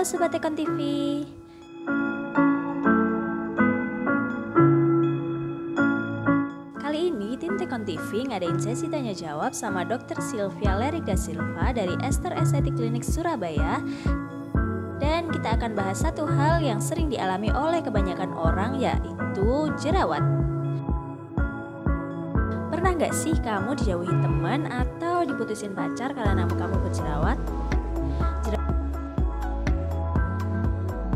Sobat Tekon TV. Kali ini tim Tekon TV ngadain sesi tanya jawab sama Dr. Sylvia Leriga Silva dari Ester Estetik Klinik Surabaya. Dan kita akan bahas satu hal yang sering dialami oleh kebanyakan orang, yaitu jerawat. Pernah nggak sih kamu dijauhi teman atau diputusin pacar karena kamu berjerawat?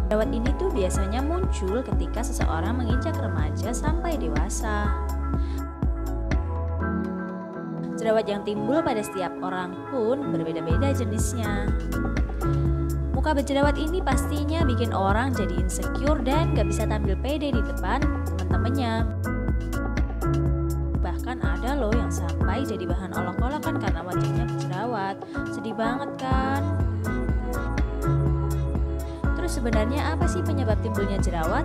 Jerawat ini tuh biasanya muncul ketika seseorang menginjak remaja sampai dewasa. Jerawat yang timbul pada setiap orang pun berbeda-beda jenisnya. Muka berjerawat ini pastinya bikin orang jadi insecure dan gak bisa tampil pede di depan teman-temannya. Bahkan ada loh yang sampai jadi bahan olok-olokan karena wajahnya berjerawat. Sedih banget kan? Terus sebenarnya apa sih penyebab timbulnya jerawat?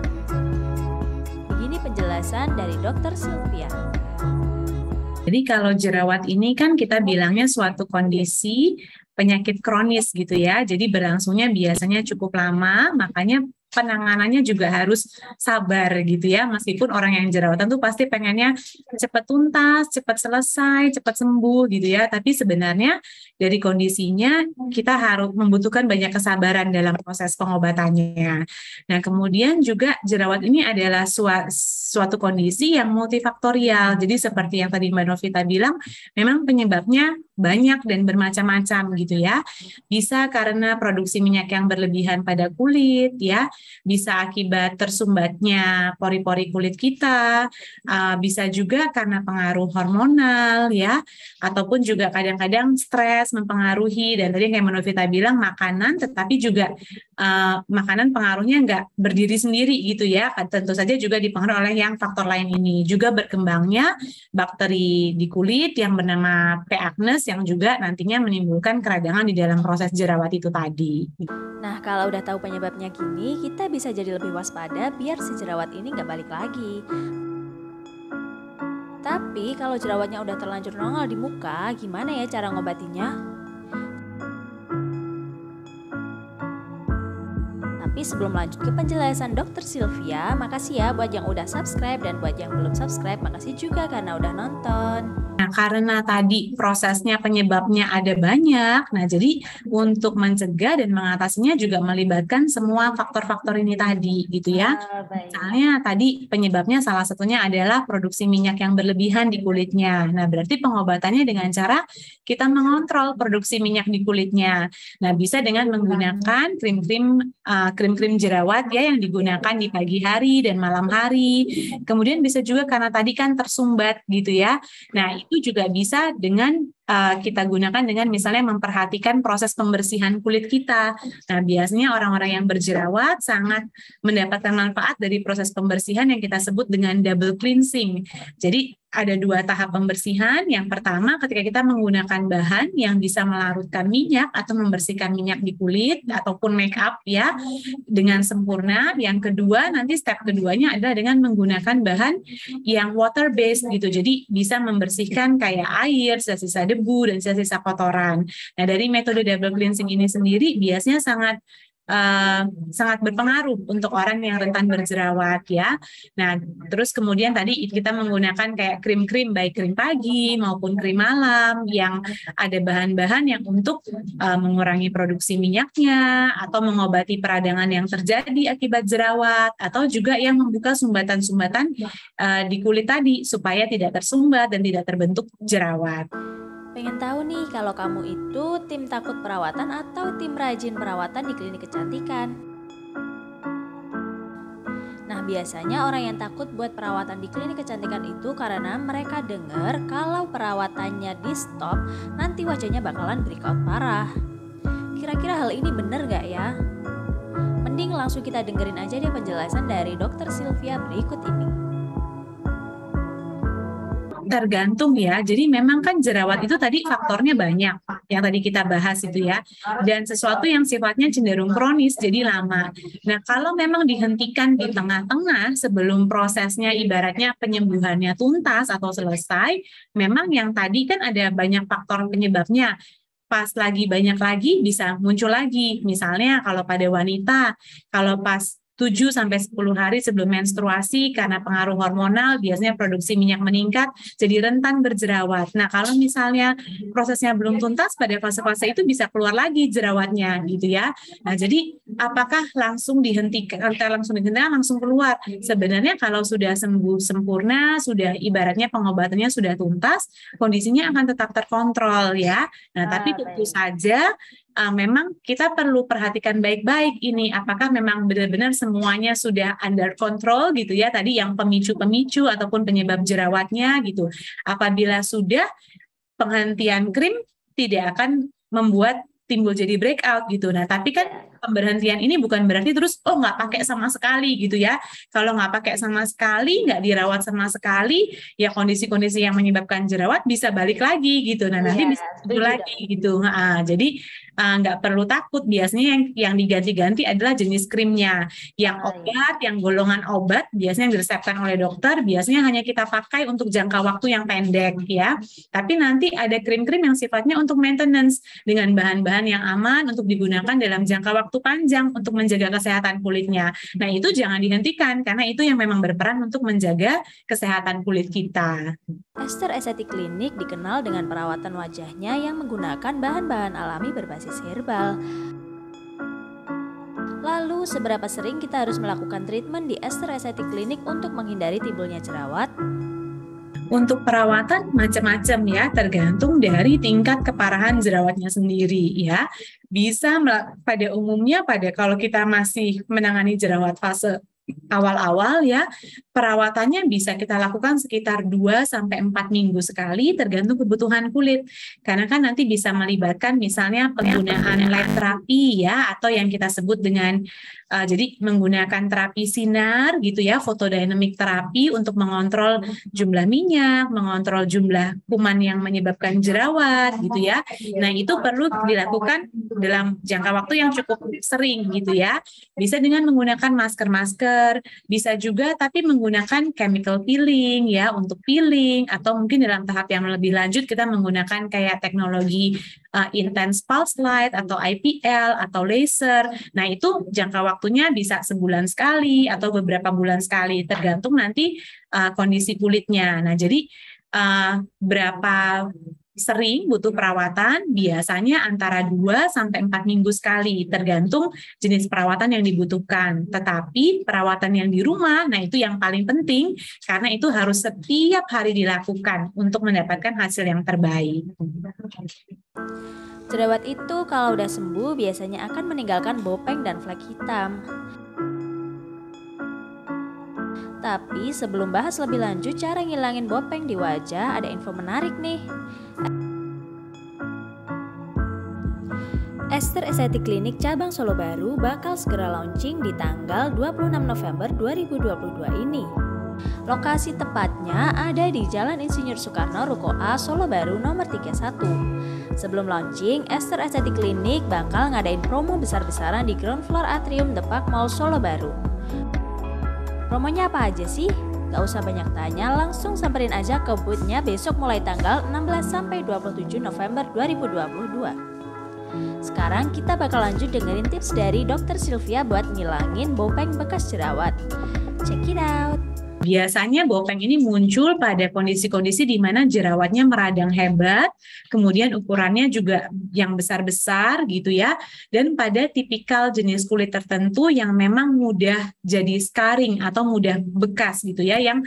Begini penjelasan dari Dr. Sylvia. Jadi kalau jerawat ini kan kita bilangnya suatu kondisi penyakit kronis gitu ya. Jadi berlangsungnya biasanya cukup lama, makanya penanganannya juga harus sabar gitu ya. Meskipun orang yang jerawatan tuh pasti pengennya cepat tuntas, cepat selesai, cepat sembuh gitu ya. Tapi sebenarnya dari kondisinya kita harus membutuhkan banyak kesabaran dalam proses pengobatannya. Nah, kemudian juga jerawat ini adalah suatu kondisi yang multifaktorial. Jadi seperti yang tadi Mbak Novita bilang, memang penyebabnya banyak dan bermacam-macam gitu ya. Bisa karena produksi minyak yang berlebihan pada kulit ya, bisa akibat tersumbatnya pori-pori kulit kita, bisa juga karena pengaruh hormonal ya, ataupun juga kadang-kadang stres mempengaruhi, dan tadi kayak Novita bilang makanan, tetapi juga makanan pengaruhnya nggak berdiri sendiri gitu ya, tentu saja juga dipengaruhi oleh yang faktor lain ini. Juga berkembangnya bakteri di kulit yang bernama P. acnes yang juga nantinya menimbulkan keradangan di dalam proses jerawat itu tadi. Nah, kalau udah tahu penyebabnya gini, kita bisa jadi lebih waspada biar si jerawat ini nggak balik lagi. Tapi kalau jerawatnya udah terlanjur nongol di muka, gimana ya cara ngobatinya? Tapi sebelum lanjut ke penjelasan Dr. Sylvia, makasih ya buat yang udah subscribe, dan buat yang belum subscribe, makasih juga karena udah nonton. Nah, karena tadi prosesnya penyebabnya ada banyak, nah jadi untuk mencegah dan mengatasinya juga melibatkan semua faktor-faktor ini tadi gitu ya. Misalnya tadi penyebabnya salah satunya adalah produksi minyak yang berlebihan di kulitnya. Nah, berarti pengobatannya dengan cara kita mengontrol produksi minyak di kulitnya. Nah, bisa dengan menggunakan krim-krim jerawat ya yang digunakan di pagi hari dan malam hari. Kemudian bisa juga karena tadi kan tersumbat gitu ya. Nah, itu juga bisa dengan kita gunakan dengan misalnya memperhatikan proses pembersihan kulit kita. Nah, biasanya orang-orang yang berjerawat sangat mendapatkan manfaat dari proses pembersihan yang kita sebut dengan double cleansing. Jadi ada dua tahap pembersihan. Yang pertama ketika kita menggunakan bahan yang bisa melarutkan minyak atau membersihkan minyak di kulit ataupun make up ya dengan sempurna. Yang kedua nanti step keduanya adalah dengan menggunakan bahan yang water based gitu. Jadi bisa membersihkan kayak air, sisa-sisa debu dan sisa-sisa kotoran. Nah, dari metode double cleansing ini sendiri biasanya sangat berpengaruh untuk orang yang rentan berjerawat ya. Nah, terus kemudian tadi kita menggunakan kayak krim-krim baik krim pagi maupun krim malam yang ada bahan-bahan yang untuk mengurangi produksi minyaknya atau mengobati peradangan yang terjadi akibat jerawat, atau juga yang membuka sumbatan-sumbatan di kulit tadi supaya tidak tersumbat dan tidak terbentuk jerawat. Pengen tahu nih kalau kamu itu tim takut perawatan atau tim rajin perawatan di klinik kecantikan? Nah, biasanya orang yang takut buat perawatan di klinik kecantikan itu karena mereka dengar kalau perawatannya di stop, nanti wajahnya bakalan breakout parah. Kira-kira hal ini bener gak ya? Mending langsung kita dengerin aja deh penjelasan dari Dr. Sylvia berikut ini. Tergantung ya, jadi memang kan jerawat itu tadi faktornya banyak yang tadi kita bahas itu ya, dan sesuatu yang sifatnya cenderung kronis jadi lama. Nah, kalau memang dihentikan di tengah-tengah sebelum prosesnya ibaratnya penyembuhannya tuntas atau selesai, memang yang tadi kan ada banyak faktor penyebabnya. pas lagi banyak lagi bisa muncul lagi. Misalnya kalau pada wanita, kalau pas 7-10 hari sebelum menstruasi karena pengaruh hormonal biasanya produksi minyak meningkat jadi rentan berjerawat. Nah, kalau misalnya prosesnya belum tuntas pada fase-fase itu bisa keluar lagi jerawatnya gitu ya. Nah, jadi apakah langsung dihentikan langsung keluar? Sebenarnya kalau sudah sembuh sempurna, sudah ibaratnya pengobatannya sudah tuntas, kondisinya akan tetap terkontrol ya. Nah, tapi tentu Baik. saja memang kita perlu perhatikan baik-baik ini apakah memang benar-benar semuanya sudah under control gitu ya, tadi yang pemicu-pemicu ataupun penyebab jerawatnya gitu. Apabila sudah, penghentian krim tidak akan membuat timbul jadi breakout gitu. Nah, tapi kan Ya. pemberhentian ini bukan berarti terus nggak pakai sama sekali gitu ya. Kalau nggak pakai sama sekali, nggak dirawat sama sekali, ya kondisi-kondisi yang menyebabkan jerawat bisa balik lagi gitu. Nah, nanti Iya, bisa timbul setuju lagi dong. gitu. Jadi nggak perlu takut. Biasanya yang diganti-ganti adalah jenis krimnya. Yang Iya. obat, yang golongan obat biasanya yang diresepkan oleh dokter, biasanya hanya kita pakai untuk jangka waktu yang pendek ya. Tapi nanti ada krim-krim yang sifatnya untuk maintenance dengan bahan-bahan yang aman untuk digunakan dalam jangka waktu panjang untuk menjaga kesehatan kulitnya. Nah, itu jangan dihentikan karena itu yang memang berperan untuk menjaga kesehatan kulit kita. Ester Estetik Klinik dikenal dengan perawatan wajahnya yang menggunakan bahan-bahan alami berbasis herbal. Lalu, seberapa sering kita harus melakukan treatment di Ester Estetik Klinik untuk menghindari timbulnya jerawat? Untuk perawatan macam-macam ya, tergantung dari tingkat keparahan jerawatnya sendiri ya. Bisa pada umumnya kalau kita masih menangani jerawat fase awal-awal ya, perawatannya bisa kita lakukan sekitar 2-4 minggu sekali tergantung kebutuhan kulit. Karena kan nanti bisa melibatkan misalnya penggunaan light terapi ya, atau yang kita sebut dengan jadi menggunakan terapi sinar gitu ya, photodynamic terapi untuk mengontrol jumlah minyak, mengontrol jumlah kuman yang menyebabkan jerawat gitu ya. Nah, itu perlu dilakukan dalam jangka waktu yang cukup sering gitu ya. Bisa dengan menggunakan masker-masker, bisa juga tapi menggunakan chemical peeling ya untuk peeling, atau mungkin dalam tahap yang lebih lanjut kita menggunakan kayak teknologi intense pulse light atau IPL atau laser. Nah, itu jangka waktunya bisa sebulan sekali atau beberapa bulan sekali tergantung nanti kondisi kulitnya. Nah, jadi berapa sering butuh perawatan, biasanya antara 2-4 minggu sekali, tergantung jenis perawatan yang dibutuhkan. Tetapi perawatan yang di rumah, nah itu yang paling penting, karena itu harus setiap hari dilakukan untuk mendapatkan hasil yang terbaik. Jerawat itu kalau udah sembuh biasanya akan meninggalkan bopeng dan flek hitam. Tapi sebelum bahas lebih lanjut cara ngilangin bopeng di wajah, ada info menarik nih. Ester Estetik Klinik Cabang Solo Baru bakal segera launching di tanggal 26 November 2022 ini. Lokasi tepatnya ada di Jalan Insinyur Soekarno, Ruko A, Solo Baru nomor 31. Sebelum launching, Ester Estetik Klinik bakal ngadain promo besar-besaran di ground floor atrium The Park Mall Solo Baru. Promonya apa aja sih? Gak usah banyak tanya, langsung samperin aja ke booth-nya besok mulai tanggal 16-27 November 2022. Sekarang kita bakal lanjut dengerin tips dari Dr. Sylvia buat ngilangin bopeng bekas jerawat. Check it out! Biasanya bopeng ini muncul pada kondisi-kondisi di mana jerawatnya meradang hebat, kemudian ukurannya juga yang besar-besar gitu ya, dan pada tipikal jenis kulit tertentu yang memang mudah jadi scarring atau mudah bekas gitu ya, yang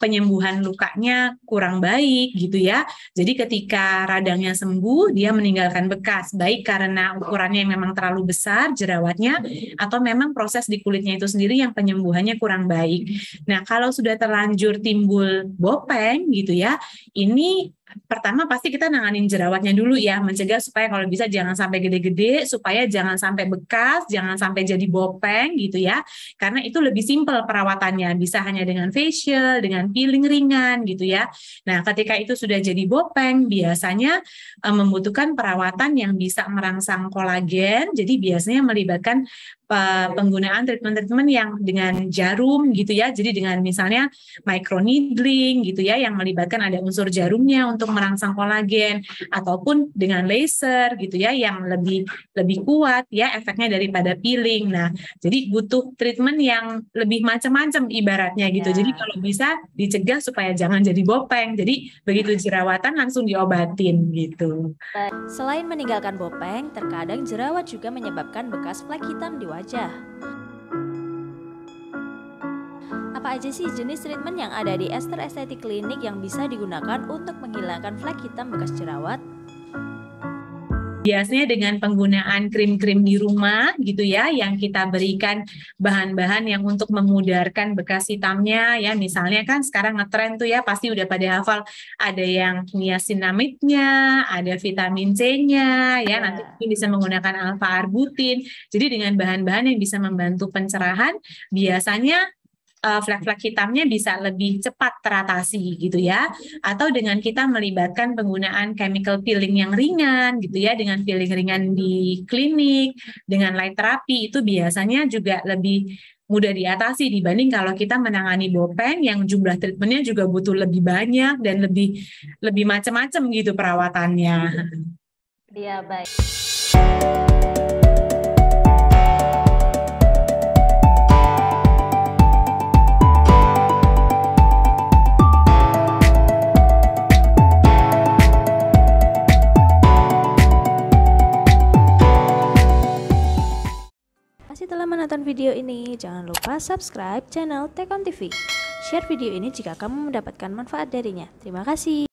penyembuhan lukanya kurang baik gitu ya. Jadi ketika radangnya sembuh, dia meninggalkan bekas, baik karena ukurannya yang memang terlalu besar jerawatnya, atau memang proses di kulitnya itu sendiri yang penyembuhannya kurang baik. Nah, kalau sudah terlanjur timbul bopeng gitu ya, ini pertama pasti kita nanganin jerawatnya dulu ya, mencegah supaya kalau bisa jangan sampai gede-gede, supaya jangan sampai bekas, jangan sampai jadi bopeng gitu ya, karena itu lebih simpel perawatannya, bisa hanya dengan facial, dengan peeling ringan gitu ya. Nah, ketika itu sudah jadi bopeng, biasanya membutuhkan perawatan yang bisa merangsang kolagen, jadi biasanya melibatkan penggunaan treatment-treatment yang dengan jarum gitu ya, jadi dengan misalnya microneedling gitu ya, yang melibatkan ada unsur jarumnya untuk untuk merangsang kolagen, ataupun dengan laser gitu ya yang lebih kuat ya efeknya daripada peeling. Nah, jadi butuh treatment yang lebih macam-macam ibaratnya gitu. Jadi kalau bisa dicegah supaya jangan jadi bopeng. Jadi begitu jerawatan langsung diobatin gitu. Selain meninggalkan bopeng, terkadang jerawat juga menyebabkan bekas flek hitam di wajah. Apa aja sih jenis treatment yang ada di Ester Estetik Klinik yang bisa digunakan untuk menghilangkan flek hitam bekas jerawat? Biasanya dengan penggunaan krim-krim di rumah gitu ya, yang kita berikan bahan-bahan yang untuk memudarkan bekas hitamnya ya. Misalnya kan sekarang ngetren tuh ya, pasti udah pada hafal, ada yang niacinamide-nya, ada vitamin C-nya ya, nanti bisa menggunakan alpha-arbutin. Jadi dengan bahan-bahan yang bisa membantu pencerahan, biasanya flek-flek hitamnya bisa lebih cepat teratasi gitu ya, atau dengan kita melibatkan penggunaan chemical peeling yang ringan gitu ya, dengan peeling ringan di klinik, dengan light therapy itu biasanya juga lebih mudah diatasi dibanding kalau kita menangani bopeng yang jumlah treatmentnya juga butuh lebih banyak dan lebih macam-macam gitu perawatannya. Iya, baik. Setelah menonton video ini, jangan lupa subscribe channel Tekon TV. Share video ini jika kamu mendapatkan manfaat darinya. Terima kasih.